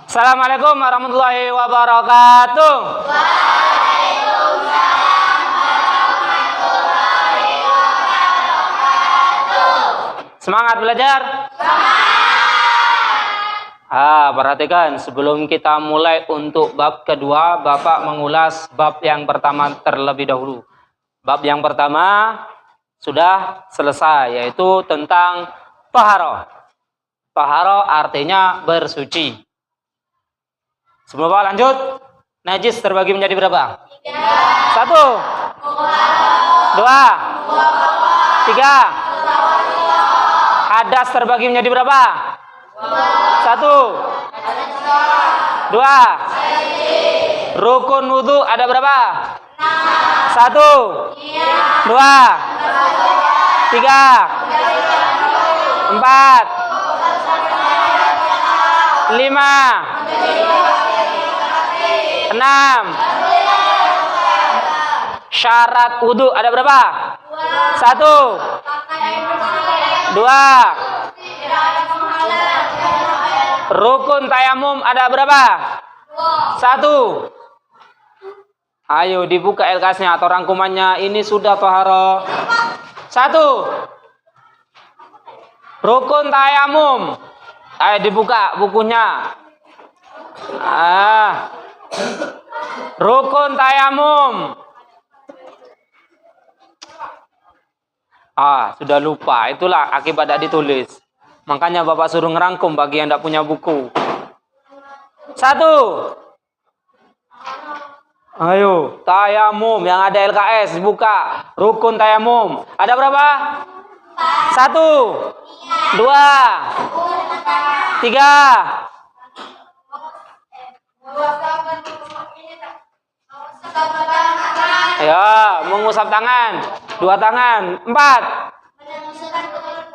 Assalamualaikum warahmatullahi wabarakatuh. Semangat belajar. Perhatikan, sebelum kita mulai untuk bab kedua, Bapak mengulas bab yang pertama terlebih dahulu. Bab yang pertama sudah selesai, yaitu tentang tahara. Tahara artinya bersuci. Sebelum Bapak lanjut, najis terbagi menjadi berapa? 3. 1, 2, 3. Hadas terbagi menjadi berapa? 1, 2. Rukun wudu ada berapa? 1, 2, 3, 4, 5, 6. Syarat wudu ada berapa? 1, 2. Rukun tayamum ada berapa? 1. Ayo dibuka LKS-nya atau rangkumannya. Ini sudah tahara. 1. Rukun tayamum. Ayo dibuka bukunya. Rukun tayamum. Sudah lupa. Itulah akibat tidak ditulis. Makanya Bapak suruh ngerangkum bagi yang tidak punya buku. 1. Ayo, tayamum yang ada LKS buka. Rukun tayamum. Ada berapa? 1, 2, 3. Ya, mengusap tangan. 2 tangan. 4.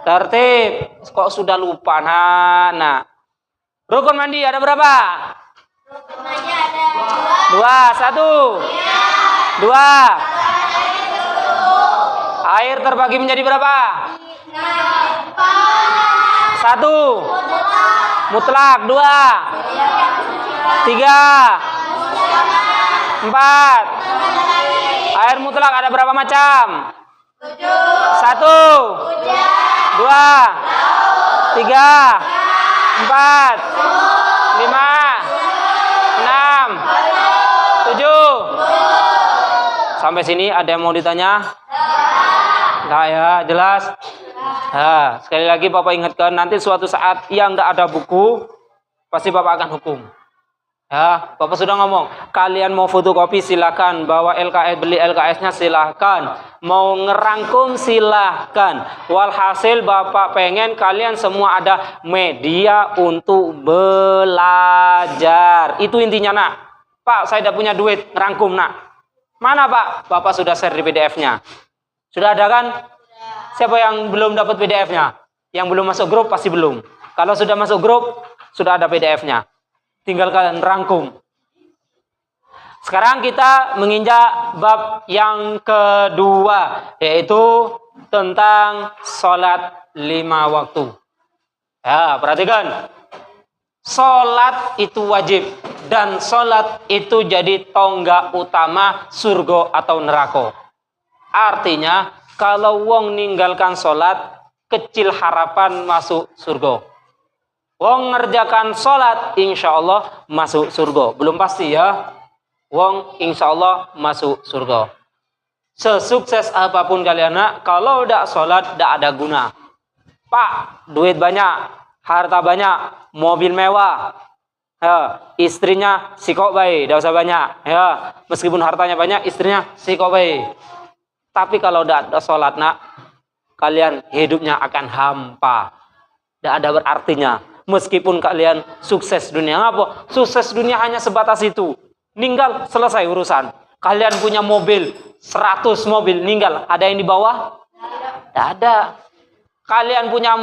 Tertib. Kok sudah lupa? Nah. Rukun mandi ada berapa? Rukun mandi ada 2. 1, 2. Air terbagi menjadi berapa? 1. Mutlak. 2, 3, 4. Air mutlak ada berapa macam? 1, 2, 3, 4, 5, 6, 7. Sampai sini ada yang mau ditanya? Enggak ya, jelas? Sekali lagi Bapak ingatkan, nanti suatu saat yang enggak ada buku, pasti Bapak akan hukum. Ya, Bapak sudah ngomong, kalian mau fotokopi silakan, bawa LKS, beli LKS-nya silakan, mau ngerangkum silakan. Walhasil Bapak pengen kalian semua ada media untuk belajar. Itu intinya, nak. Pak, saya tidak punya duit ngerangkum, nak. Mana Pak? Bapak sudah share di PDF-nya. Sudah ada kan? Siapa yang belum dapat PDF-nya? Yang belum masuk grup pasti belum. Kalau sudah masuk grup, sudah ada PDF-nya. Tinggal kalian rangkum. Sekarang kita menginjak bab yang kedua, yaitu tentang sholat 5 waktu. Ya, perhatikan. Sholat itu wajib. Dan sholat itu jadi tonggak utama surga atau neraka. Artinya, kalau wong ninggalkan sholat, kecil harapan masuk surga. Wong ngerjakan sholat, insya Allah masuk surga. Belum pasti ya. Wong insya Allah masuk surga. Sesukses apapun kalian, kalau tidak sholat, tidak ada guna. Pak, duit banyak, harta banyak, mobil mewah. Ya, istrinya sikok baik, tidak usah banyak. Ya, meskipun hartanya banyak, istrinya sikok baik. Tapi kalau tidak ada sholat, kalian hidupnya akan hampa. Tidak ada berartinya. Meskipun kalian sukses dunia, apa? Sukses dunia hanya sebatas itu. Ninggal, selesai urusan. Kalian punya mobil, 100 mobil, ninggal. Ada yang di bawah? Tidak ada. Kalian punya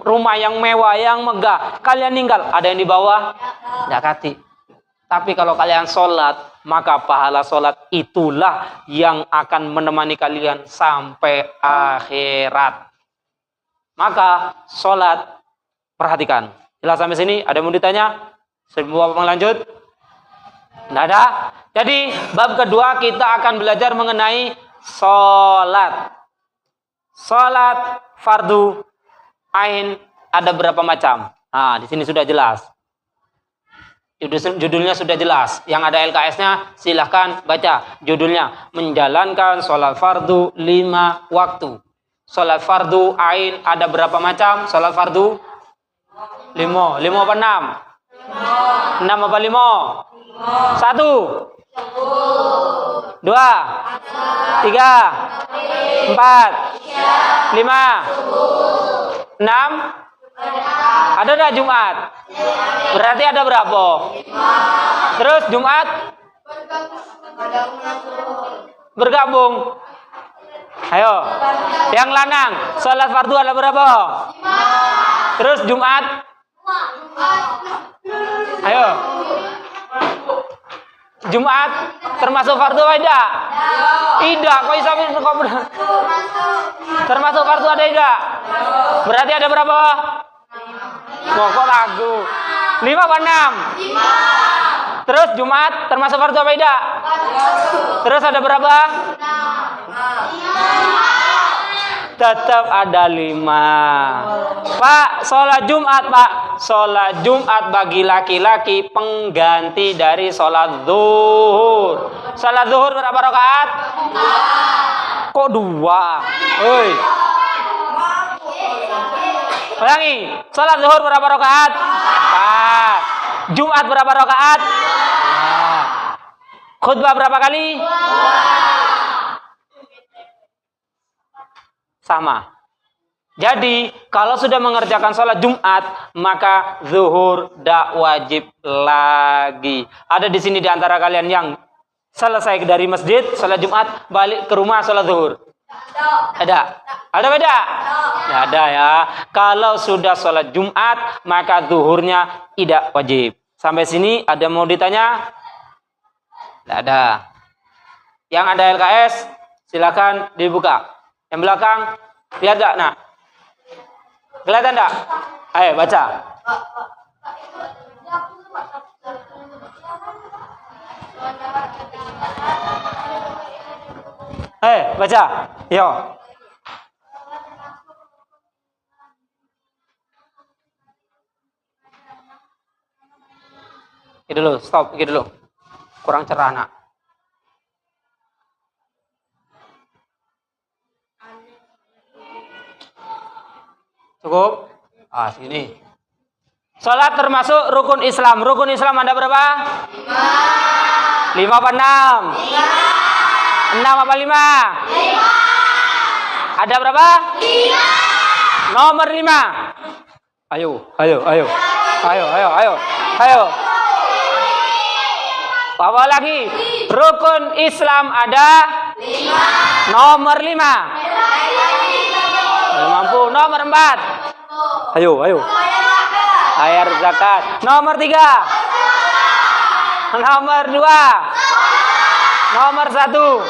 rumah yang mewah, yang megah. Kalian ninggal, ada yang di bawah? Tidak kati. Tapi kalau kalian sholat, maka pahala sholat itulah yang akan menemani kalian sampai akhirat. Maka sholat, perhatikan. Jelas sampai sini? Ada yang mau ditanya? Semua lanjut? Tidak ada. Jadi bab kedua kita akan belajar mengenai sholat. Sholat fardu ain ada berapa macam? Nah, di sini sudah jelas. Judulnya sudah jelas. Yang ada LKS-nya silahkan baca. Judulnya menjalankan sholat fardu 5 waktu. Sholat fardu ain ada berapa macam? Sholat fardu 5 apa 6? 6 apa 5? 1 2 3 4 5 6 ada enggak Jumat? Berarti ada berapa? Terus Jumat bergabung. Ayo, yang lanang sholat fardu ada berapa? Terus Jumat? Ayo, Jumat termasuk fardu apa tidak? Tidak. Termasuk fardu ada tidak? Berarti ada berapa? Kok lagu? 5 apa 6? Terus Jumat termasuk fardu apa tidak? Terus ada berapa? Tetap ada 5. Pak, sholat Jumat, Pak. Sholat Jumat bagi laki-laki pengganti dari sholat zuhur. Sholat zuhur berapa rakaat? 2. Kok 2? Oi. Ulangi. Sholat zuhur berapa rakaat? 4. Jumat berapa rakaat? 2. Khutbah berapa kali? 2. Sama. Jadi, kalau sudah mengerjakan sholat Jumat, maka zuhur tidak wajib lagi. Ada di sini di antara kalian yang selesai dari masjid, sholat Jumat, balik ke rumah sholat zuhur? Ada? Ada beda? Tidak ada ya. Kalau sudah sholat Jumat, maka zuhurnya tidak wajib. Sampai sini ada mau ditanya? Tidak ada. Yang ada LKS, silakan dibuka. Yang belakang, lihat enggak? Nah, kelihatan enggak? Ayo baca. Baca. Yo. Ini dulu, stop, ini dulu. Kurang cerah, nak. Cukup? Sini. Salat termasuk rukun Islam. Rukun Islam ada berapa? 5. 5 apa 6? 5. 6 apa 5? 5. Ada berapa? 5. Nomor 5. Ayo. Apa lagi? Rukun Islam ada 5. Nomor 5. Mampu. Nomor 4. Ayo. Bayar zakat. Nomor 3. Nomor 2. Nomor 1.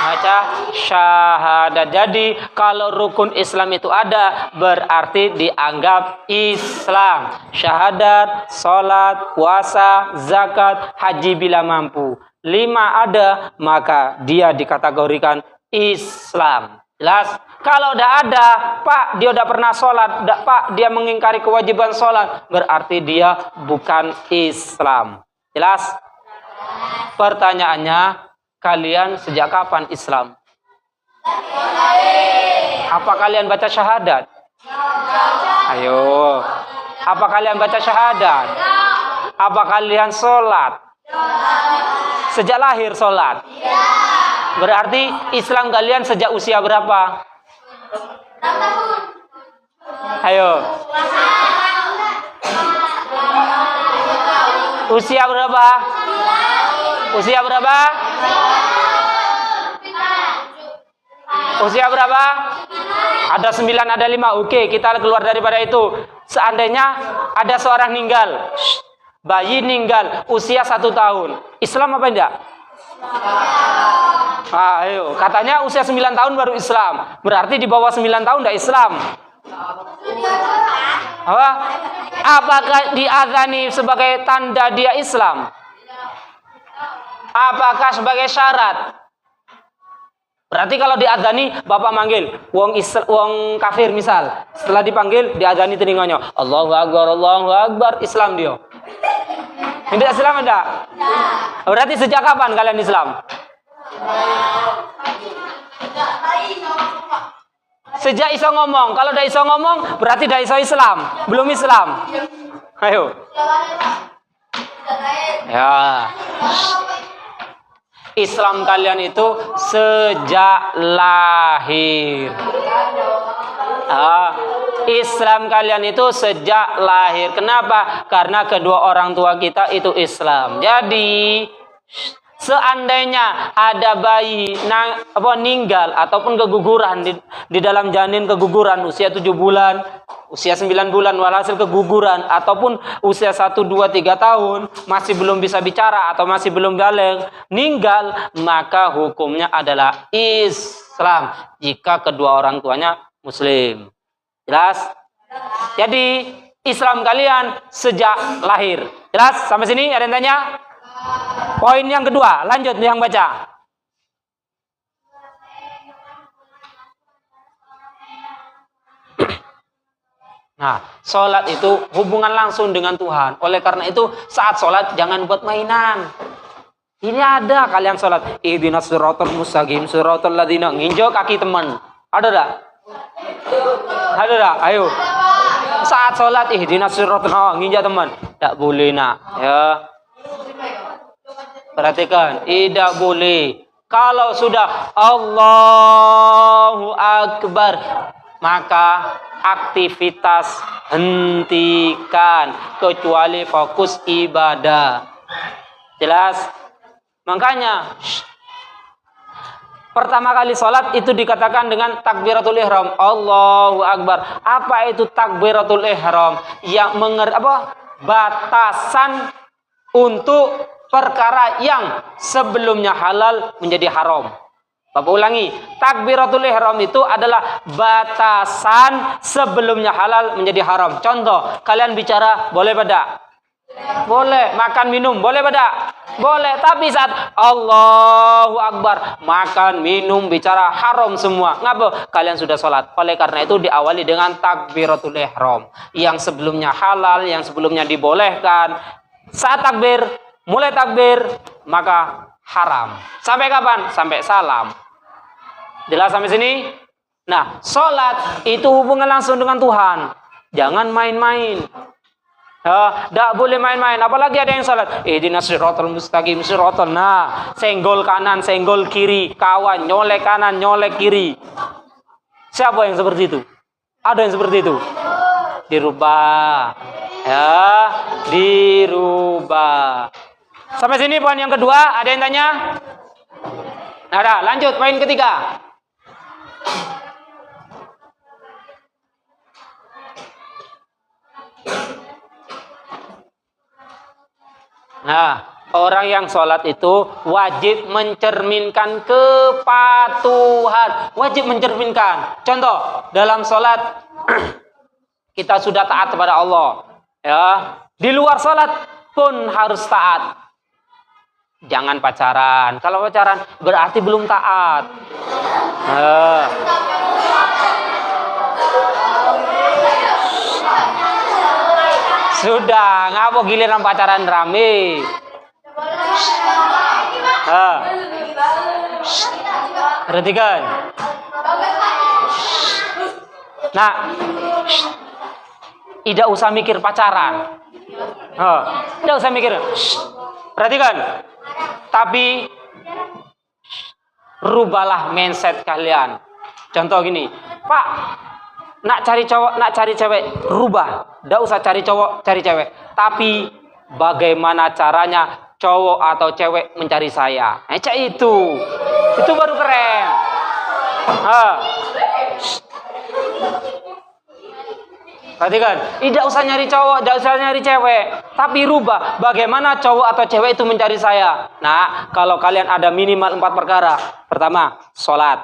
Baca syahadat. Jadi kalau rukun Islam itu ada, berarti dianggap Islam. Syahadat, sholat, puasa, zakat, haji bila mampu. 5 ada, maka dia dikategorikan Islam. Jelas? Kalau udah ada, Pak, dia udah pernah sholat, Pak, dia mengingkari kewajiban sholat, berarti dia bukan Islam. Jelas? Pertanyaannya, kalian sejak kapan Islam? Apa kalian baca syahadat? Ayo. Apa kalian baca syahadat? Apa kalian sholat? Sejak lahir sholat? Berarti Islam kalian sejak usia berapa? 6 tahun. Ayo. Usia berapa? Usia berapa? Usia berapa? Ada 9, ada 5. Oke, kita keluar daripada itu. Seandainya ada seorang meninggal, bayi meninggal usia 1 tahun, Islam apa enggak? Ayo, katanya usia 9 tahun baru Islam. Berarti di bawah 9 tahun enggak Islam. Apa? Apakah diadzani sebagai tanda dia Islam? Apakah sebagai syarat? Berarti kalau diadzani, bapak manggil wong kafir misal, setelah dipanggil diadzani telinganya, Allahu Akbar, Islam dia. Ini Islam enggak? Berarti sejak kapan kalian Islam? Sejak iso ngomong. Kalau udah iso ngomong, berarti udah iso Islam. Belum Islam. Ayo. Ya. Islam kalian itu sejak lahir. Islam kalian itu sejak lahir. Kenapa? Karena kedua orang tua kita itu Islam. Jadi seandainya ada bayi meninggal ataupun keguguran di dalam janin, keguguran usia 7 bulan, usia 9 bulan walhasil keguguran, ataupun usia 1, 2, 3 tahun masih belum bisa bicara atau masih belum balik, meninggal, maka hukumnya adalah Islam jika kedua orang tuanya Muslim. Jelas? Jadi Islam kalian sejak lahir. Jelas? Sampai sini ada yang tanya? Poin yang kedua, lanjut yang baca. Nah, sholat itu hubungan langsung dengan Tuhan. Oleh karena itu, saat sholat jangan buat mainan. Ini ada kalian sholat. Ihdinas siratal mustaqim, siratal ladzina, nginjak kaki teman. Ada tak? Ada tak? Ayo. Saat sholat, ihdinas siratal, nginjak teman. Tak boleh nak. Ya. Perhatikan, tidak boleh. Kalau sudah Allahu Akbar, maka aktivitas hentikan kecuali fokus ibadah. Jelas? Makanya pertama kali sholat itu dikatakan dengan takbiratul ihram, Allahu Akbar. Apa itu takbiratul ihram? Yang batasan untuk perkara yang sebelumnya halal menjadi haram. Bapak ulangi, takbiratul ihram itu adalah batasan sebelumnya halal menjadi haram. Contoh, kalian bicara boleh pada? Boleh. Makan minum boleh pada? Boleh. Tapi saat Allahu Akbar, makan minum bicara haram semua. Ngapa? Kalian sudah sholat. Oleh karena itu diawali dengan takbiratul ihram yang sebelumnya halal, yang sebelumnya dibolehkan. Saat takbir, mulai takbir, maka haram. Sampai kapan? Sampai salam. Jelas sampai sini? Nah, sholat itu hubungan langsung dengan Tuhan. Jangan main-main. Tidak boleh main-main. Apalagi ada yang sholat, ihdinas siratal mustaqim, siratal. Nah, senggol kanan, senggol kiri, kawan, nyolek kanan, nyolek kiri. Siapa yang seperti itu? Ada yang seperti itu? Dirubah. Ya, dirubah. Sampai sini poin yang kedua, ada yang tanya? Ada, lanjut poin ketiga. Nah, orang yang sholat itu wajib mencerminkan kepatuhan. Wajib mencerminkan. Contoh, dalam sholat kita sudah taat kepada Allah. Ya, di luar sholat pun harus taat. Jangan pacaran. Kalau pacaran berarti belum taat. Sudah, ngapa giliran pacaran rame? Perhatikan. Nah, tidak usah mikir pacaran. Tidak usah mikir. Perhatikan. Tapi rubahlah mindset kalian. Contoh gini, Pak, nak cari cowok, nak cari cewek, rubah. Tidak usah cari cowok, cari cewek. Tapi bagaimana caranya cowok atau cewek mencari saya? Itu baru keren. Perhatikan, tidak usah nyari cowok, tidak usah nyari cewek, tapi rubah bagaimana cowok atau cewek itu mencari saya. Nah, kalau kalian ada minimal 4 perkara. Pertama, sholat.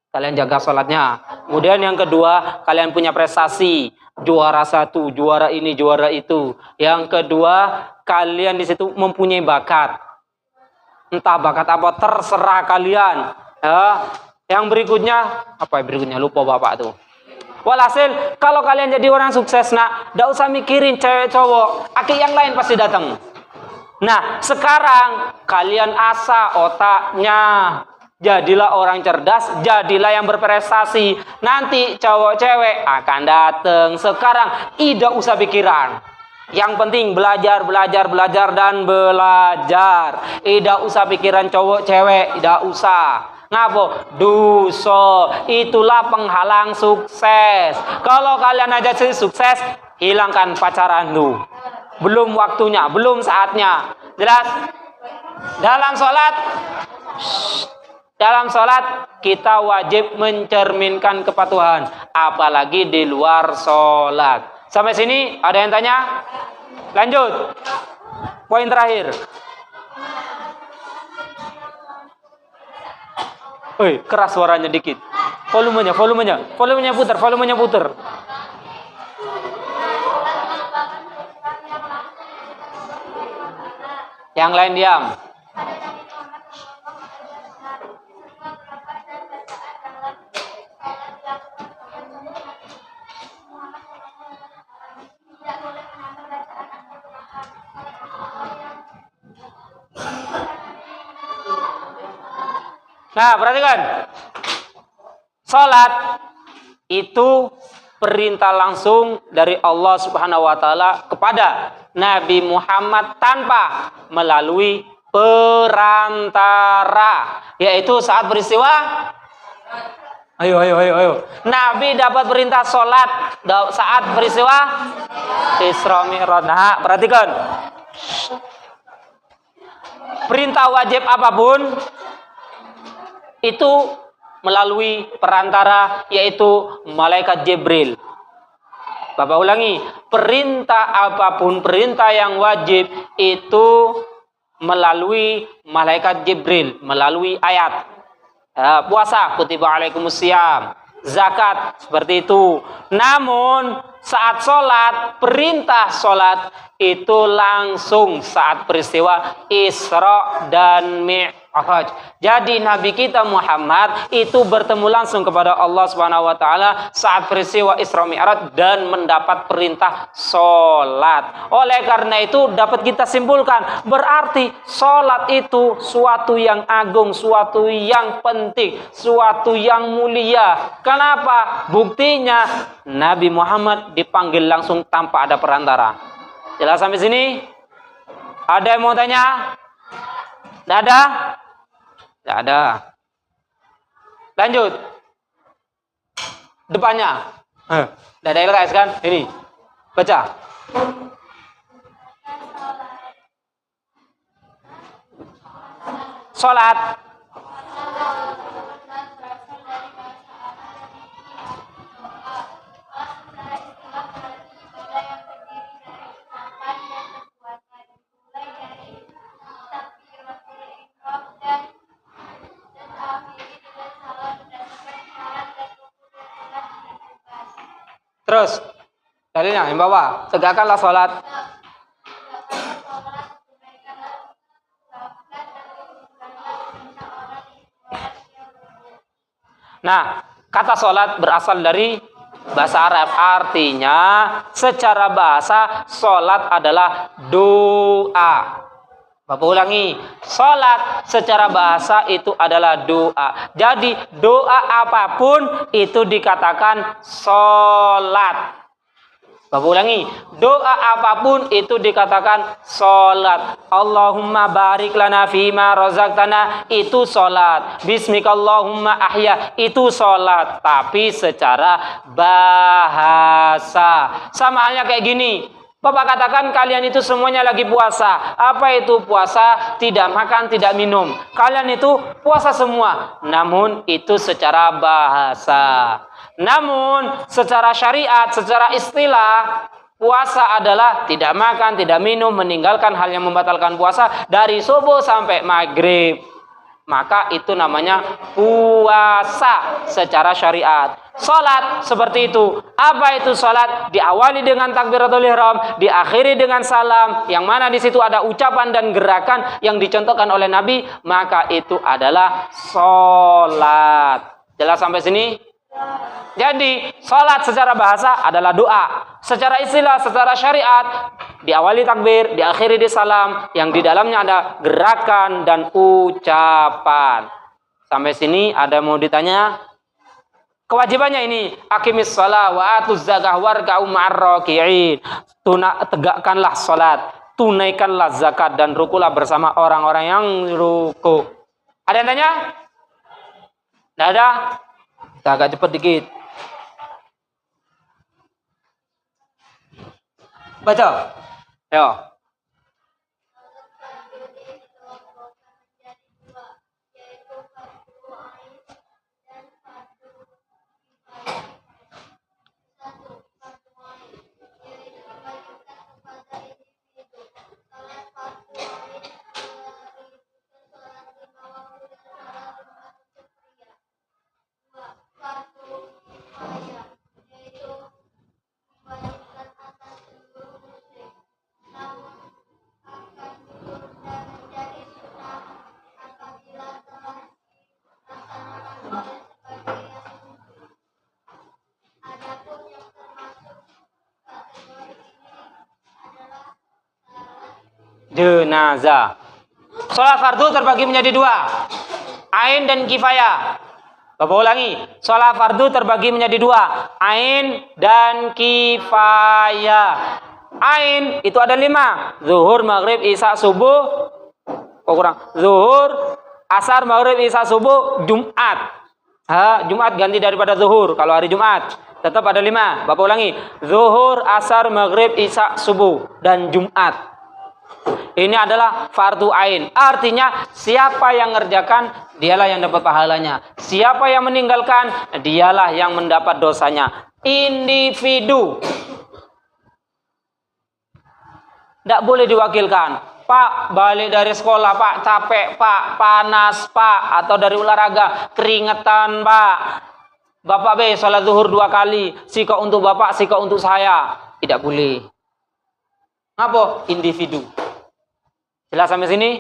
Kalian jaga sholatnya. Kemudian yang kedua, kalian punya prestasi. juara satu, juara ini, juara itu. Yang kedua, kalian di situ mempunyai bakat. Entah bakat apa, terserah kalian. Ya. Yang berikutnya, apa yang berikutnya? Lupa bapak tuh. Walhasil, kalau kalian jadi orang sukses, nak, tidak usah mikirin cewek cowok. Aki yang lain pasti datang. Nah, sekarang kalian asah otaknya. Jadilah orang cerdas, jadilah yang berprestasi. Nanti cowok cewek akan datang. Sekarang tidak usah pikiran. Yang penting belajar, belajar, belajar, dan belajar. Tidak usah pikiran cowok cewek, tidak usah. Ngapa? Dosa. Itulah penghalang sukses. Kalau kalian aja sukses, hilangkan pacaran lu. Belum waktunya, belum saatnya. Jelas? Dalam sholat kita wajib mencerminkan kepatuhan, apalagi di luar sholat. Sampai sini ada yang tanya? Lanjut. Poin terakhir. Keras suaranya dikit. Volumenya putar. Yang lain diam. Nah, perhatikan. Salat itu perintah langsung dari Allah Subhanahu wa taala kepada Nabi Muhammad tanpa melalui perantara, yaitu saat peristiwa. Ayo. Nabi dapat perintah salat saat peristiwa Isra Mi'raj. Nah, perhatikan. Perintah wajib apapun itu melalui perantara, yaitu malaikat Jibril. Bapak ulangi, perintah apapun, perintah yang wajib itu melalui malaikat Jibril, melalui ayat. Puasa, kutiba alaikumusiyam. Zakat, seperti itu. Namun saat sholat, perintah sholat itu langsung saat peristiwa Isra dan Mi'raj. Jadi Nabi kita Muhammad itu bertemu langsung kepada Allah Subhanahu wa taala saat peristiwa Isra Mi'raj dan mendapat perintah sholat. Oleh karena itu dapat kita simpulkan, berarti sholat itu suatu yang agung, suatu yang penting, suatu yang mulia. Kenapa? Buktinya Nabi Muhammad dipanggil langsung tanpa ada perantara. Jelas sampai sini? Ada yang mau tanya? Tidak ada? Tidak ada. Lanjut. Depannya. Tidak ada LKS kan? Ini. Baca. Sholat. Terus, dalilnya yang bawah, tegakkanlah sholat. Nah, kata sholat berasal dari bahasa Arab. Artinya, secara bahasa, sholat adalah doa. Bapak ulangi, sholat secara bahasa itu adalah doa. Jadi doa apapun itu dikatakan sholat. Bapak ulangi, doa apapun itu dikatakan sholat. Allahumma barik lana fima razaqtana, itu sholat. Bismikallahumma ahya, itu sholat. Tapi secara bahasa sama halnya kayak gini. Bapak katakan kalian itu semuanya lagi puasa. Apa itu puasa? Tidak makan, tidak minum. Kalian itu puasa semua. Namun itu secara bahasa. Namun secara syariat, secara istilah, puasa adalah tidak makan, tidak minum, meninggalkan hal yang membatalkan puasa dari subuh sampai maghrib. Maka itu namanya puasa secara syariat. Salat seperti itu. Apa itu salat? Diawali dengan takbiratul ihram, diakhiri dengan salam, yang mana di situ ada ucapan dan gerakan yang dicontohkan oleh Nabi, maka itu adalah salat. Jelas sampai sini? Jadi, salat secara bahasa adalah doa. Secara istilah, secara syariat, diawali takbir, diakhiri di salam, yang di dalamnya ada gerakan dan ucapan. Sampai sini ada mau ditanya? Kewajibannya ini, aqimis shalah wa atuz zakah warka'u ma'ar raki'in. Tegakkanlah salat, tunaikanlah zakat dan rukulah bersama orang-orang yang ruku. Ada yang tanya? Tidak ada? Kita agak cepat dikit. Baca. Ayo. Jenazah. Sholat fardu terbagi menjadi dua, ain dan kifayah. Bapak ulangi, sholat fardu terbagi menjadi dua, ain dan kifayah. Ain itu ada 5, zuhur, maghrib, isya, subuh. Zuhur, asar, maghrib, isya, subuh, Jumat. Jumat ganti daripada zuhur. Kalau hari Jumat tetap ada 5. Bapak ulangi, zuhur, asar, maghrib, isya, subuh, dan Jumat. Ini adalah fardu ain. Artinya siapa yang ngerjakan, dialah yang dapat pahalanya. Siapa yang meninggalkan, dialah yang mendapat dosanya. Individu. Tidak boleh diwakilkan. Pak, balik dari sekolah, Pak, capek, Pak, panas, Pak, atau dari olahraga, keringetan, Pak. Bapak be, sholat zuhur 2 kali. Sika untuk Bapak, sika untuk saya. Tidak boleh. Ngapa? Individu. Jelas sampai sini?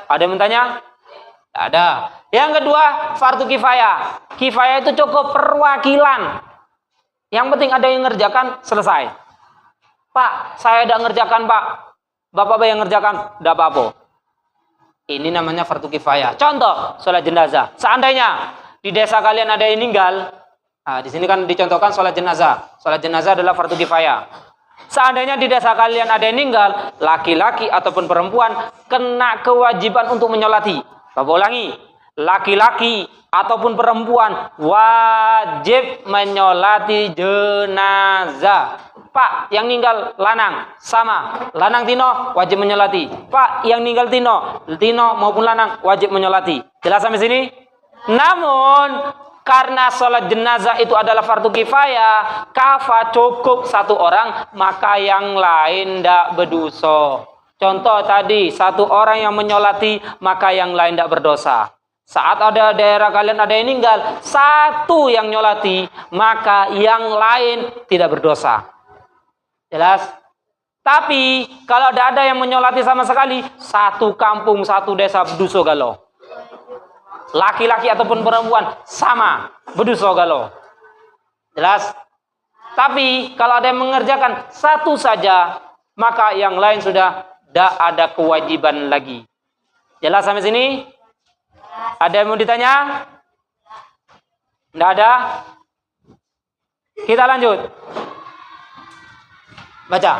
Ada yang bertanya? Tidak ada. Yang kedua, fardu kifayah. Kifayah itu cukup perwakilan. Yang penting ada yang ngerjakan, selesai. Pak, saya tidak ngerjakan, Pak. Bapak yang ngerjakan, tidak apa-apa. Ini namanya fardu kifayah. Contoh, sholat jenazah. Seandainya di desa kalian ada yang meninggal, di sini kan dicontohkan sholat jenazah. Sholat jenazah adalah fardu kifayah. Seandainya di desa kalian ada yang meninggal, laki-laki ataupun perempuan kena kewajiban untuk menyolati. Bapak ulangi, laki-laki ataupun perempuan wajib menyolati jenazah. Pak, yang meninggal lanang sama, lanang tino wajib menyolati. Pak, yang meninggal tino maupun lanang wajib menyolati. Jelas sampai sini? Namun karena sholat jenazah itu adalah fardu kifayah, kafa cukup 1 orang, maka yang lain tidak berdosa. Contoh tadi, 1 orang yang menyolati, maka yang lain tidak berdosa. Saat ada daerah kalian ada yang meninggal, 1 yang nyolati, maka yang lain tidak berdosa. Jelas? Tapi kalau tidak ada yang menyolati sama sekali, 1 kampung, 1 desa berdosa galau. Laki-laki ataupun perempuan sama berdosa galau. Jelas? Tapi kalau ada yang mengerjakan 1 saja, maka yang lain sudah tidak ada kewajiban lagi. Jelas sampai sini? Ada yang mau ditanya? Tidak ada? Kita lanjut. Baca.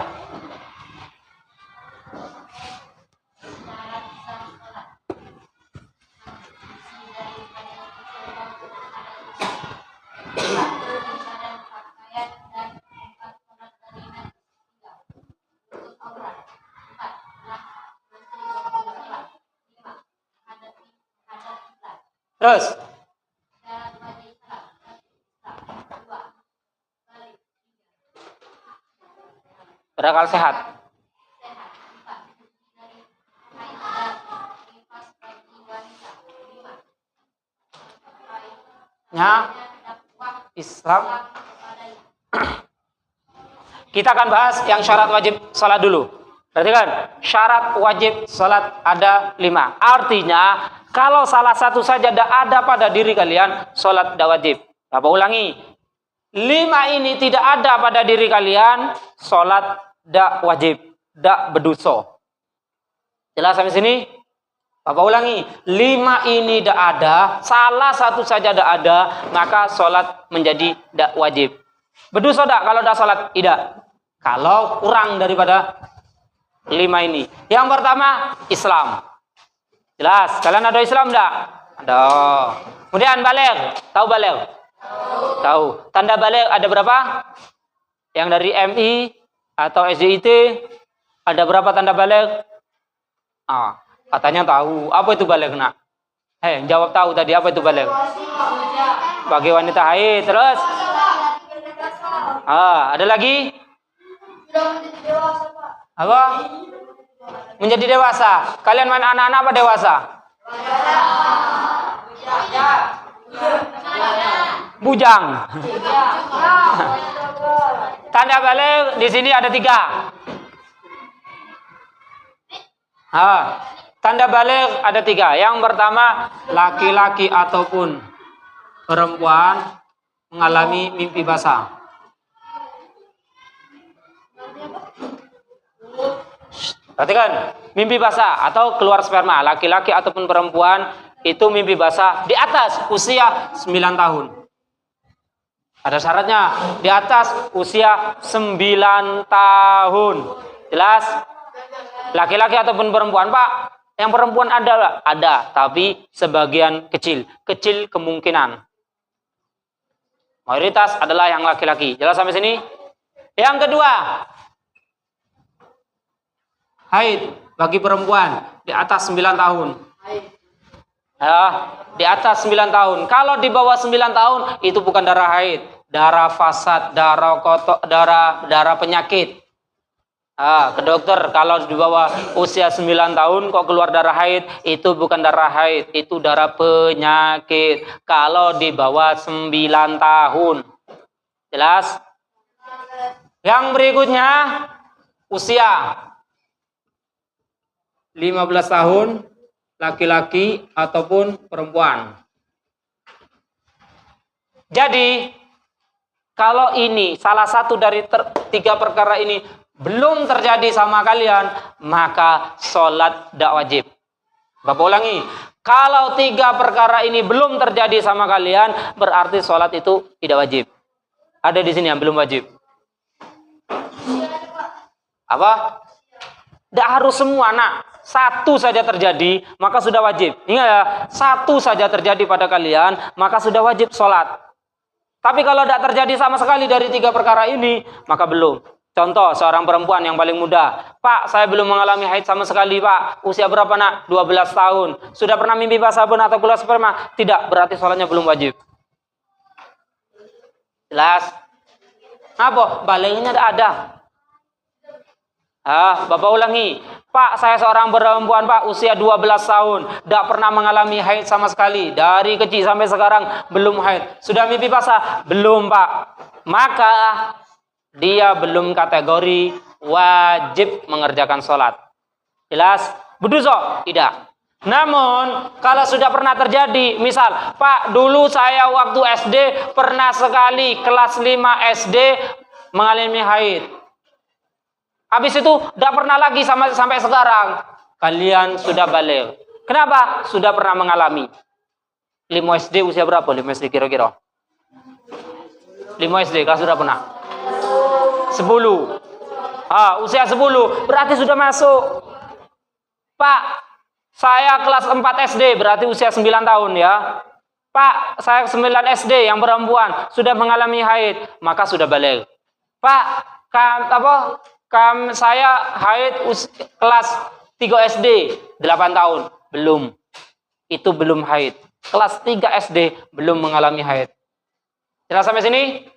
Terus. Berakal sehat. Ya. Islam. Kita akan bahas yang syarat wajib salat dulu. Perhatikan, syarat wajib salat ada 5. Artinya, kalau salah satu saja tidak ada pada diri kalian, salat tidak wajib. Bapak ulangi, 5 ini tidak ada pada diri kalian, salat tidak wajib, tidak berdosa. Jelas sampai sini? Bapak ulangi, 5 ini tidak ada, salah satu saja tidak ada, maka salat menjadi tidak wajib. Berdosa tidak kalau tidak salat? Tidak. Kalau kurang daripada 5 ini. Yang pertama, Islam. Jelas, kalian ada Islam tidak? Ada. Kemudian baligh, tahu baligh? Tahu. Tanda baligh ada berapa? Yang dari MI atau SDIT ada berapa tanda baligh? Katanya tahu. Apa itu baligh, nak? Jawab tahu tadi, apa itu baligh? Bagi wanita haid. Terus? Ada lagi? Apa? Menjadi dewasa. Kalian main anak-anak apa dewasa? Bujang. Tanda baligh di sini ada 3. Tanda baligh ada 3. Yang pertama, laki-laki ataupun perempuan mengalami mimpi basah. Perhatikan, mimpi basah atau keluar sperma, laki-laki ataupun perempuan itu mimpi basah di atas usia 9 tahun. Ada syaratnya, di atas usia 9 tahun. Jelas? Laki-laki ataupun perempuan, Pak? Yang perempuan ada? Ada, tapi sebagian kecil. Kecil kemungkinan. Mayoritas adalah yang laki-laki. Jelas sampai sini? Yang kedua, haid bagi perempuan di atas 9 tahun. Di atas 9 tahun. Kalau di bawah 9 tahun itu bukan darah haid, darah fasad, darah kotor, darah penyakit. Ke dokter, kalau di bawah usia 9 tahun kok keluar darah haid, itu bukan darah haid, itu darah penyakit. Kalau di bawah 9 tahun. Jelas? Yang berikutnya, usia 15 tahun, laki-laki ataupun perempuan. Jadi, kalau ini salah satu dari 3 perkara ini belum terjadi sama kalian, maka sholat tidak wajib. Bapak ulangi, kalau 3 perkara ini belum terjadi sama kalian, berarti sholat itu tidak wajib. Ada di sini yang belum wajib. Apa? Tidak harus semua, nak. 1 saja terjadi, maka sudah wajib. Ingat ya, 1 saja terjadi pada kalian, maka sudah wajib sholat. Tapi kalau tidak terjadi sama sekali dari 3 perkara ini, maka belum. Contoh, seorang perempuan yang paling muda. Pak, saya belum mengalami haid sama sekali, Pak. Usia berapa, nak? 12 tahun. Sudah pernah mimpi basah pun atau keluar sperma? Tidak, berarti sholatnya belum wajib. Jelas? Apa? Balighnya tidak ada. Bapak ulangi. Pak, saya seorang perempuan, Pak, usia 12 tahun. Tidak pernah mengalami haid sama sekali. Dari kecil sampai sekarang belum haid. Sudah mimpi basah? Belum, Pak. Maka dia belum kategori wajib mengerjakan sholat. Jelas? Berdosa? Tidak. Namun, kalau sudah pernah terjadi, misal, Pak, dulu saya waktu SD pernah sekali kelas 5 SD mengalami haid. Habis itu tidak pernah lagi sampai sekarang. Kalian sudah baligh. Kenapa? Sudah pernah mengalami. 5 SD usia berapa? 5 SD kira-kira. 5 SD kelas sudah pernah. 10. Usia 10 berarti sudah masuk. Pak, saya kelas 4 SD berarti usia 9 tahun ya. Pak, saya 9 SD yang perempuan sudah mengalami haid, maka sudah baligh. Pak, saya haid kelas 3 SD 8 tahun. Belum. Itu belum haid. Kelas 3 SD belum mengalami haid. Jelas sampai sini?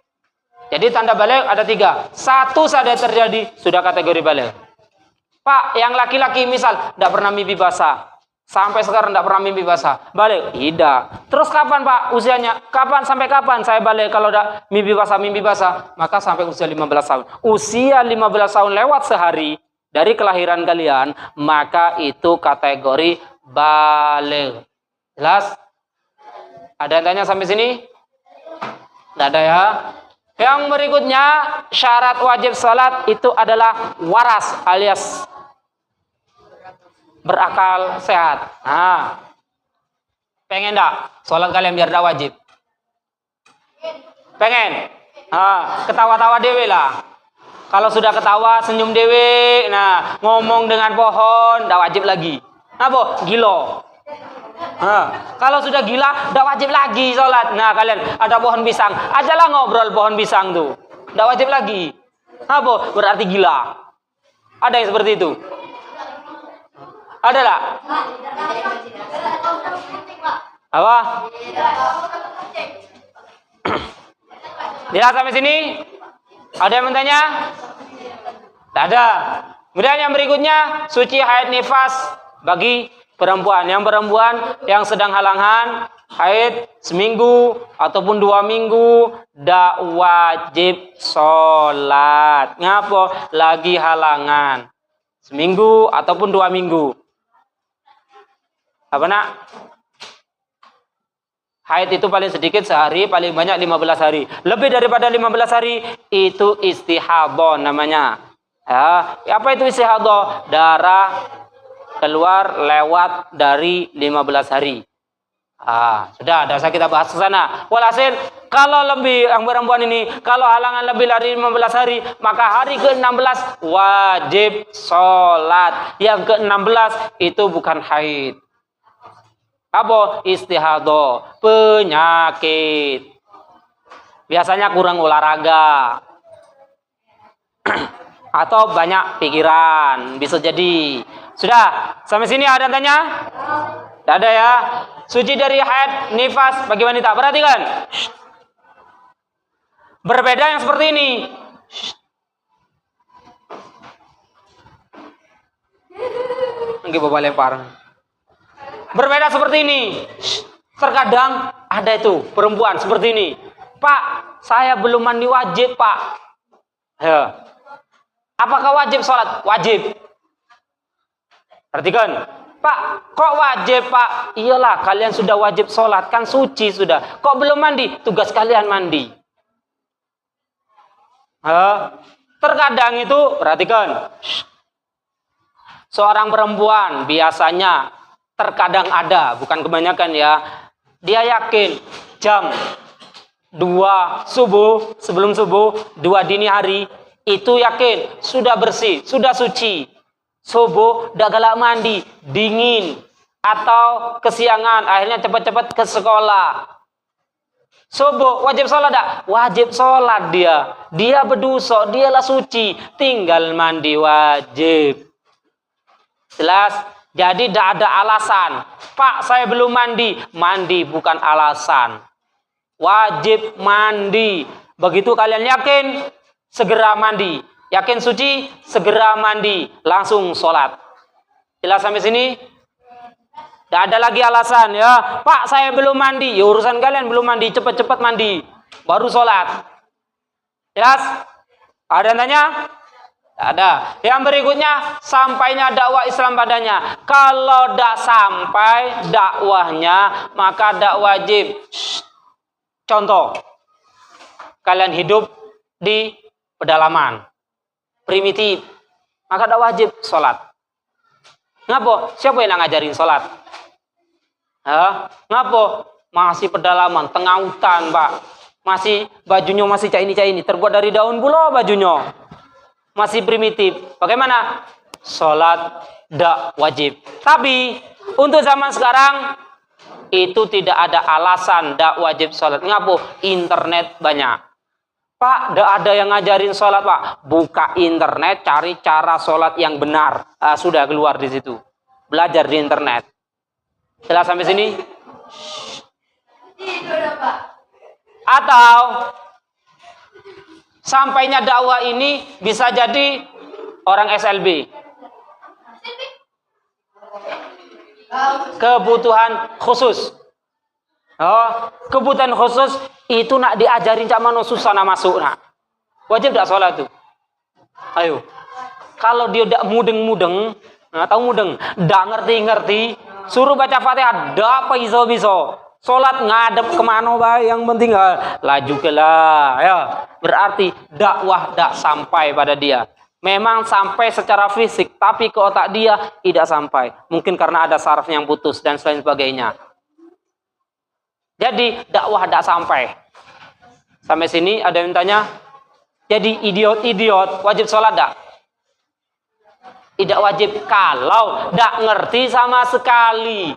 Jadi tanda baligh ada 3. 1 saja terjadi sudah kategori baligh. Pak, yang laki-laki misal tidak pernah mimpi basah. Sampai sekarang tidak pernah mimpi basah. Balik? Tidak. Terus kapan Pak usianya? Kapan sampai kapan saya balik kalau tidak mimpi basah? Maka sampai usia 15 tahun. Usia 15 tahun lewat sehari dari kelahiran kalian, maka itu kategori balik. Jelas? Ada yang tanya sampai sini? Tidak ada ya? Yang berikutnya, syarat wajib salat itu adalah waras alias berakal sehat. Nah, pengen enggak sholat kalian biar enggak wajib? Pengen? Nah, ketawa-tawa dewe lah. Kalau sudah ketawa, senyum dewe, nah, ngomong dengan pohon, enggak wajib lagi. Apa? Gilo. Nah, kalau sudah gila, enggak wajib lagi sholat. Nah, kalian ada pohon pisang, ajalah ngobrol pohon pisang tuh. Enggak wajib lagi. Apa? Berarti gila. Ada yang seperti itu? Ada tak? Apa? Jelas sampai sini? Ada yang bertanya? Tidak ada. Kemudian yang berikutnya, suci haid nifas bagi perempuan. Yang perempuan yang sedang halangan haid seminggu ataupun 2 minggu, tidak wajib sholat. Ngapa? Lagi halangan. Seminggu ataupun 2 minggu. Apa nak? Haid itu paling sedikit sehari, paling banyak 15 hari. Lebih daripada 15 hari itu istihadah namanya. Ya, apa itu istihadah? Darah keluar lewat dari 15 hari. Sudah usah kita bahas ke sana. Walhasil, kalau lebih yang perempuan ini, kalau halangan lebih dari 15 hari, maka hari ke-16 wajib sholat. Yang ke-16 itu bukan haid. Apa? Istihadah, penyakit. Biasanya kurang olahraga. Atau banyak pikiran, bisa jadi. Sudah, sampai sini ada yang tanya? Tidak ada ya. Suci dari haid, nifas bagi wanita. Perhatikan. Berbeda yang seperti ini. Nggih bapak lempar. Berbeda seperti ini. Terkadang ada itu perempuan seperti ini. Pak, saya belum mandi wajib, Pak. Ya. Apakah wajib sholat? Wajib. Perhatikan. Pak, kok wajib, Pak? Iyalah, kalian sudah wajib sholat. Kan suci sudah. Kok belum mandi? Tugas kalian mandi. Terkadang itu, perhatikan. Seorang perempuan biasanya terkadang ada, bukan kebanyakan ya. Dia yakin jam 2 subuh, sebelum subuh, 2 dini hari, itu yakin sudah bersih, sudah suci. Subuh udah galak mandi, dingin, atau kesiangan, akhirnya cepat-cepat ke sekolah. Subuh wajib sholat tak? Wajib sholat dia. Dia berdosa, dialah suci, tinggal mandi wajib. Jelas? Jadi tidak ada alasan. Pak, saya belum mandi. Mandi bukan alasan. Wajib mandi. Begitu kalian yakin, segera mandi. Yakin suci, segera mandi. Langsung sholat. Jelas sampai sini? Tidak ada lagi alasan ya. Pak, saya belum mandi. Ya urusan kalian belum mandi. Cepat-cepat mandi. Baru sholat. Jelas? Ada yang tanya? Ada. Yang berikutnya, sampainya dakwah Islam padanya. Kalau tidak sampai dakwahnya, maka tidak wajib. Contoh, kalian hidup di pedalaman, primitif, maka tidak wajib sholat. Ngapa? Siapa yang ngajarin sholat? Ngapa? Masih pedalaman, tengah hutan, Pak. Masih bajunya masih caini-caini, terbuat dari daun pula bajunya. Masih primitif. Bagaimana? Sholat tidak wajib. Tapi untuk zaman sekarang itu tidak ada alasan tidak wajib sholat. Ngapa? Internet banyak. Pak, tidak ada yang ngajarin sholat, Pak. Buka internet, cari cara sholat yang benar. Sudah keluar di situ. Belajar di internet. Jelas sampai sini? Atau sampainya dakwah ini bisa jadi orang SLB. kebutuhan khusus. Oh, kebutuhan khusus itu nak diajarin cak mano susah nak masuk nak. Wajib tak sholat tuh? Ayo. Kalau dia tidak mudeng-mudeng, nah, tahu mudeng, tidak ngerti-ngerti, suruh baca Fatihah, dak apa iso-biso. Sholat ngadep kemana bah? Yang penting laju ke lah. Ya, berarti dakwah tidak sampai pada dia. Memang sampai secara fisik, tapi ke otak dia tidak sampai. Mungkin karena ada saraf yang putus dan lain sebagainya. Jadi dakwah tidak sampai. Sampai sini ada yang tanya. Jadi idiot wajib sholat tidak? Tidak wajib kalau tidak ngerti sama sekali.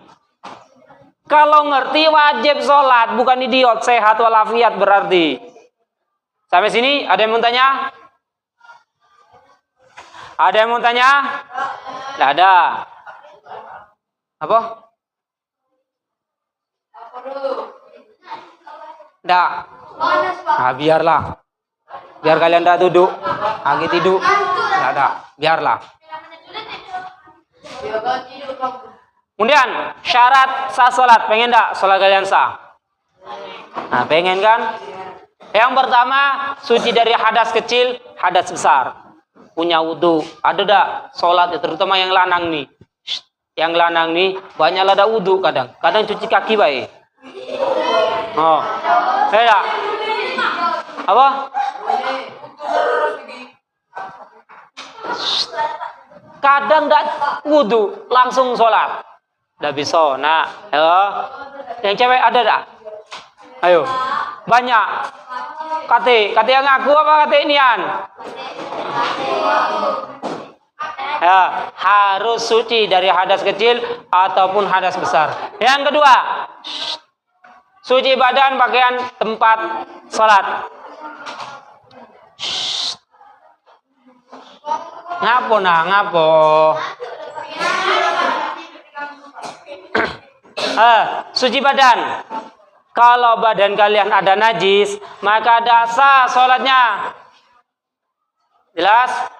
Kalau ngerti wajib sholat, bukan idiot, sehat walafiat berarti. Sampai sini ada yang mau tanya? Ada yang mau tanya? Tidak ada. Apa? Tidak. Nah, biarlah. Biar kalian tidak duduk. Lagi tidur. Tidak ada. Biarlah. Kemudian syarat sah sholat. Pengen tidak sholat kalian sah? Nah, pengen kan? Yang pertama, suci dari hadas kecil, hadas besar. Punya wudhu. Ada dah sholat, terutama yang lanang nih. Yang lanang nih banyak ada wudhu kadang. Kadang cuci kaki baik. Oh, beda. Apa? Kadang tidak wudhu langsung sholat. Dah bisa. Nah, yang cewek ada dah? Ayo, banyak. Kate yang ngaku apa kate inian? Ya, harus suci dari hadas kecil ataupun hadas besar. Yang kedua, suci badan, pakaian, tempat sholat. Ngapo nah, ngapo? Suci badan. Kalau badan kalian ada najis, maka tidak sah sholatnya. Jelas?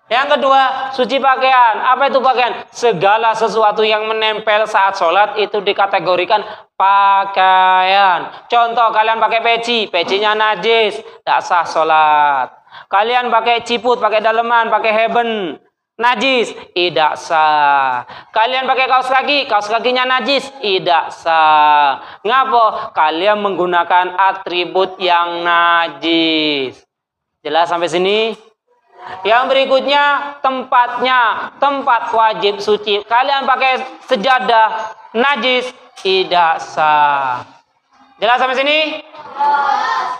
Yang kedua, suci pakaian. Apa itu pakaian? Segala sesuatu yang menempel saat sholat itu dikategorikan pakaian. Contoh, kalian pakai peci, pecinya najis, tidak sah sholat. Kalian pakai ciput, pakai daleman, pakai heben, najis, tidak sah. Kalian pakai kaos kaki, kaos kakinya najis, tidak sah. Ngapo? Kalian menggunakan atribut yang najis. Jelas sampai sini? Yang berikutnya, tempatnya, tempat wajib suci. Kalian pakai sejadah najis, tidak sah. Jelas sampai sini?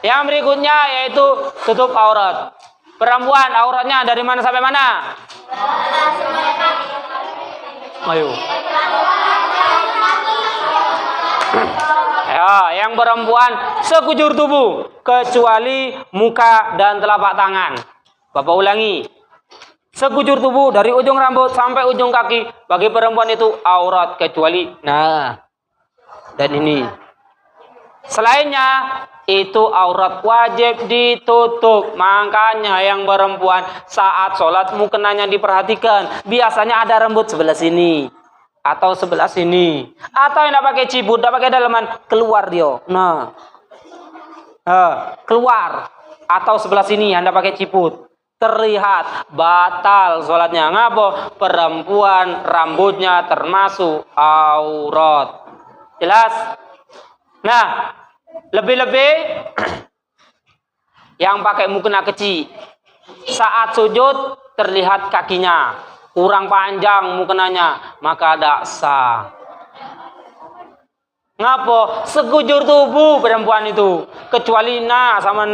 Yang berikutnya yaitu tutup aurat. Perempuan auratnya dari mana sampai mana? Ayo. Ya, yang perempuan sekujur tubuh kecuali muka dan telapak tangan. Bapak ulangi. Sekujur tubuh dari ujung rambut sampai ujung kaki bagi perempuan itu aurat kecuali dan ini. Selainnya itu aurat wajib ditutup. Makanya yang perempuan saat sholat mukenanya diperhatikan. Biasanya ada rambut sebelah sini atau sebelah sini. Atau yang tidak pakai cibut, tidak pakai daleman, keluar dia. Keluar. Atau sebelah sini yang tidak pakai ciput. Terlihat batal sholatnya. Ngapa? Perempuan rambutnya termasuk aurat. Jelas? Nah, lebih-lebih yang pakai mukena kecil. Saat sujud terlihat kakinya kurang panjang mukenanya, maka tidak sah. Ngapa? Sekujur tubuh perempuan itu kecuali sama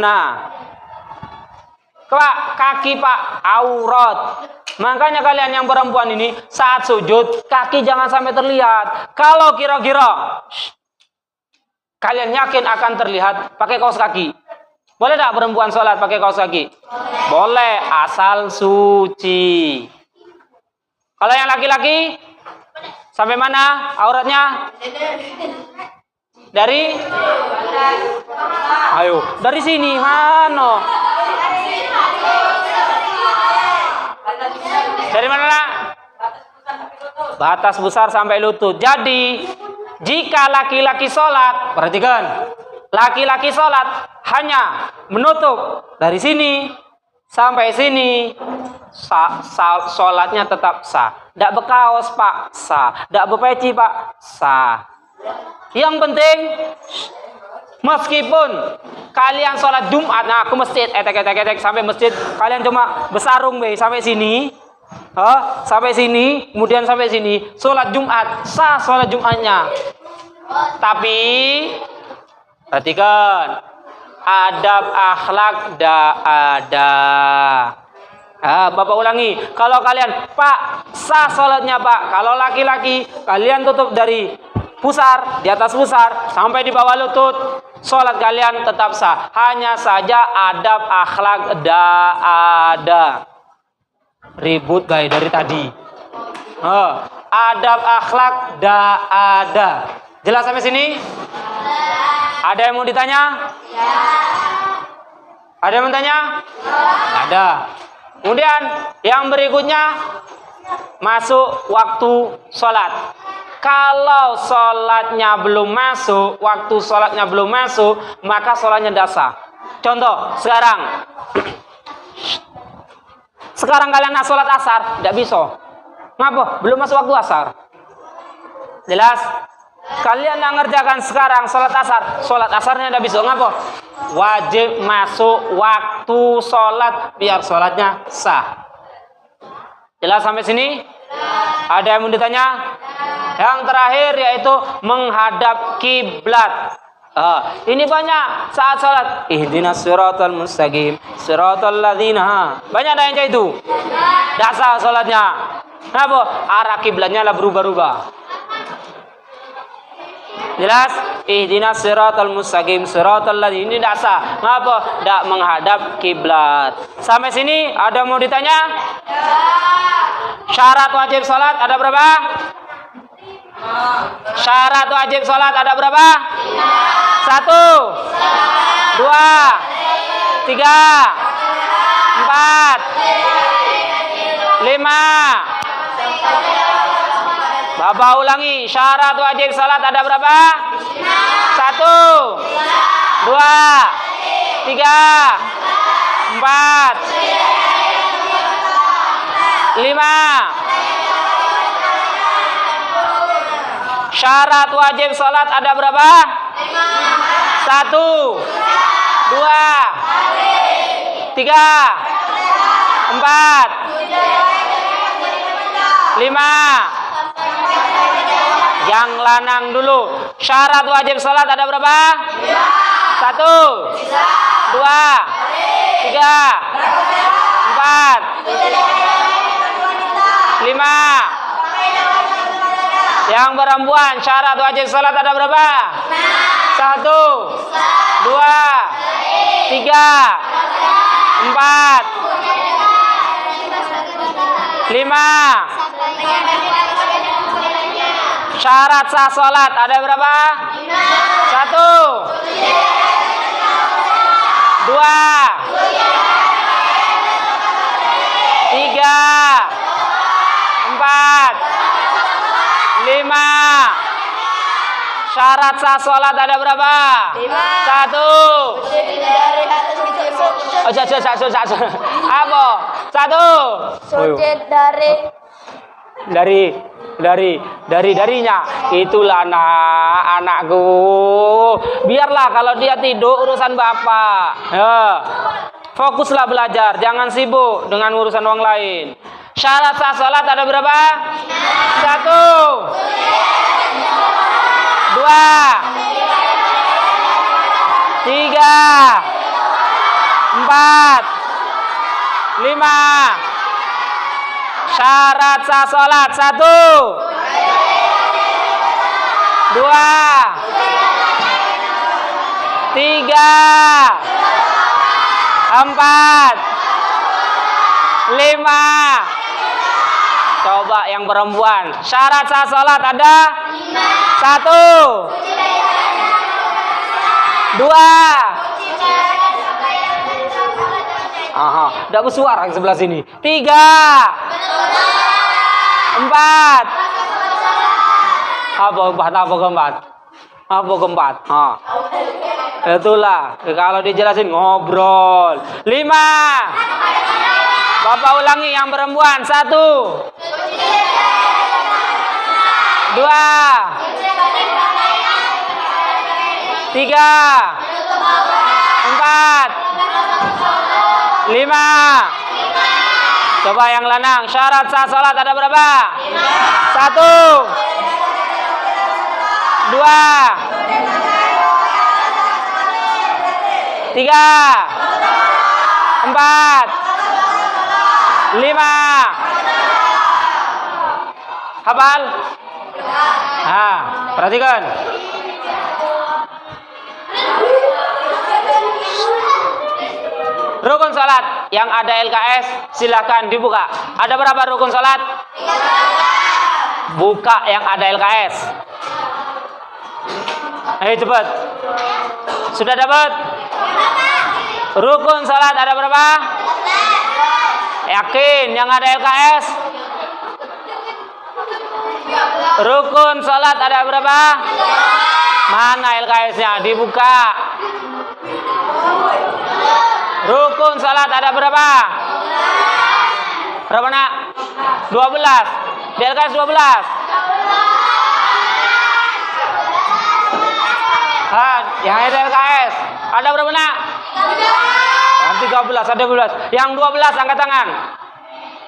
Pak, kaki Pak, aurat. Makanya kalian yang perempuan ini saat sujud, kaki jangan sampai terlihat. Kalau kira-kira kalian yakin akan terlihat, pakai kaos kaki. Boleh tak perempuan sholat pakai kaos kaki? Boleh, asal suci. Kalau yang laki-laki, sampai mana auratnya? Dari? Ayo, dari sini, mana? Dari mana nak? batas besar sampai lutut. Jadi jika laki-laki sholat, perhatikan, laki-laki sholat hanya menutup dari sini sampai sini, sholatnya tetap sah. Tidak berkaos pak, sah. Tidak berpeci pak, sah. Yang penting, meskipun kalian sholat Jumat, nah ke masjid, sampai masjid, kalian cuma bersarung sampai sini, sampai sini, kemudian sampai sini, sholat Jumat, sah sholat Jumatnya. Tapi perhatikan, adab akhlak dak ada. Bapak ulangi, kalau kalian pak sah sholatnya pak, kalau laki-laki kalian tutup dari pusar, di atas pusar sampai di bawah lutut, sholat kalian tetap sah. Hanya saja adab akhlak dak ada. Ribut guys dari tadi. Adab akhlak dak ada. Jelas sampai sini? Ada yang mau ditanya? Ya. Ada yang mau tanya? Ya. Ada. Kemudian yang berikutnya, masuk waktu sholat. Kalau sholatnya belum masuk, waktu sholatnya belum masuk, maka sholatnya tidak sah. Contoh, sekarang kalian nak sholat asar, tidak bisa. Ngapa? Belum masuk waktu asar. Jelas? Kalian nak ngerjakan sekarang sholat asar, sholat asarnya tidak bisa. Ngapa? Wajib masuk waktu sholat biar sholatnya sah. Jelas sampai sini? Ada yang mau ditanya? Yang terakhir yaitu menghadap kiblat. Ini banyak saat sholat. Ihdinas siratal mustaqim, siratal ladzina. Banyak ada yang kayak itu. Tidak sah sholatnya. Kenapa? Arah kiblatnya lah berubah-ubah. Jelas? Ihdinas siratal mustaqim, siratal ladzina. Ini tidak sah. Kenapa? Tidak menghadap kiblat. Sampai sini ada mau ditanya? Syarat wajib sholat ada berapa? Syarat wajib sholat ada berapa? 1, 2, 3, 4, 5. Bapak ulangi, syarat wajib salat ada berapa? 1, 2, 3, 4, 5. Syarat wajib salat ada berapa? 1, 2, 3, 4, 5. Yang lanang dulu. Syarat wajib sholat ada berapa? 1, 2, 3, 4, 5. Yang perempuan syarat wajib sholat ada berapa? 1, 2, 3, 4, 5. Syarat sah sholat ada berapa? 1, 2, 3, 4, 5. Syarat sah sholat ada berapa? 1. Apa? 1. Sujud darinya. Itulah anakku. Biarlah kalau dia tidur urusan bapak. Fokuslah belajar, jangan sibuk dengan urusan orang lain. Syarat sah salat ada berapa? 1, 2, 3, 4, 5. Syarat sah salat 1, 2, 3, 4, 5. Coba yang perempuan. Syarat sah salat ada 1, 2. Tidak bersuara yang sebelah sini. 3, 4, Apa keempat? Apa keempat? Itulah kalau dijelasin ngobrol. 5. Bapak ulangi yang perempuan. 1. 2. 3. 4. 5. Coba yang lanang. Syarat sah salat ada berapa? 1. 2. 3. 4. 5. Hafal? Perhatikan. Rukun salat yang ada LKS silahkan dibuka. Ada berapa rukun salat? 13. Buka yang ada LKS. Ayo cepat. Sudah dapat? Rukun salat ada berapa? 13. Yakin yang ada LKS? Rukun salat ada berapa? 13. Mana LKS-nya? Dibuka. Rukun salat ada berapa? 12. Berapa nak? 12. Di LKS 12. Yang ada LKS ada berapa nak? 13. Ada 12. Yang 12 angkat tangan.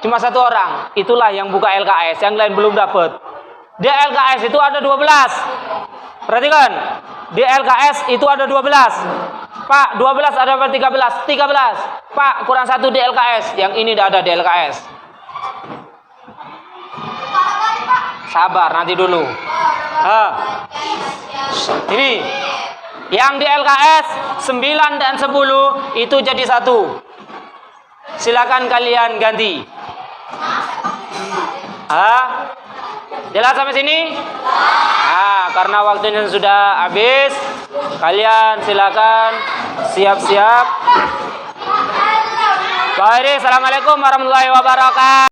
Cuma 1 orang. Itulah yang buka LKS. Yang lain belum dapat. Di LKS itu ada 12. Perhatikan. Di LKS itu ada 12. Pak, 12 ada berapa? 13. 13. Pak, kurang 1 di LKS. Yang ini tidak ada di LKS. Sabar, nanti dulu. Ini. Yang di LKS 9 dan 10 itu jadi 1. Silakan kalian ganti. Jelas sampai sini? Karena waktunya sudah habis, kalian silakan siap-siap. Baik, assalamualaikum warahmatullahi wabarakatuh.